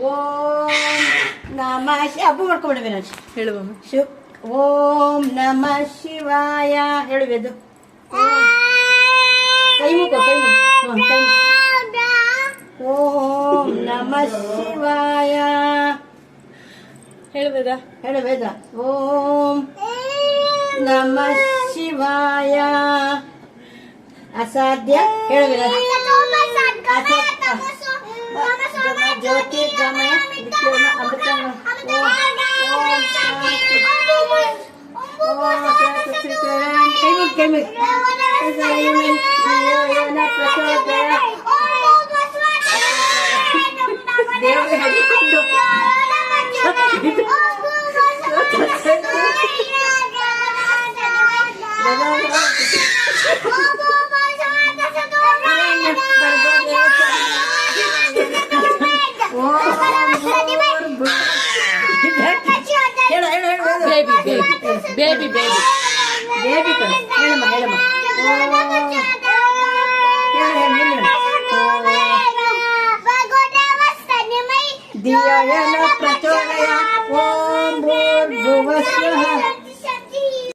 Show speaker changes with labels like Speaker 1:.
Speaker 1: ಓಂ ನಮಃ ಹಬ್ಬ ಮಾಡ್ಕೊಂಡ್ಬಿಡ್ವೆ ನಾನು
Speaker 2: ಹೇಳುವಮ್ಮ.
Speaker 1: ಓಂ ನಮಃ ಶಿವಾಯ ಹೇಳುವುದು. ಕೈ ಮುಖ ಕೈ ಮುಖ ಕೈ ಓಂ ನಮಃ ಶಿವಾಯ
Speaker 2: ಹೇಳುವುದ?
Speaker 1: ಹೇಳುವೇದ. ಓಂ ನಮಃ ಶಿವಾಯ ಅಸಾಧ್ಯ ಹೇಳುವೇದ. ಜ್ಯೋತಿ ಗಮಯ ಅಮೃತ ಕೈ ಮುಗಿ ದೇವರಿಗೆ ಹೇಳಿಕೊಂಡು
Speaker 2: ಬೇಬಿ ಬೇಬಿ
Speaker 1: ಹೇಳಮ್ಮ ಹೇಳಮ್ಮ ದಿಯನ ಪ್ರಚೋದಯ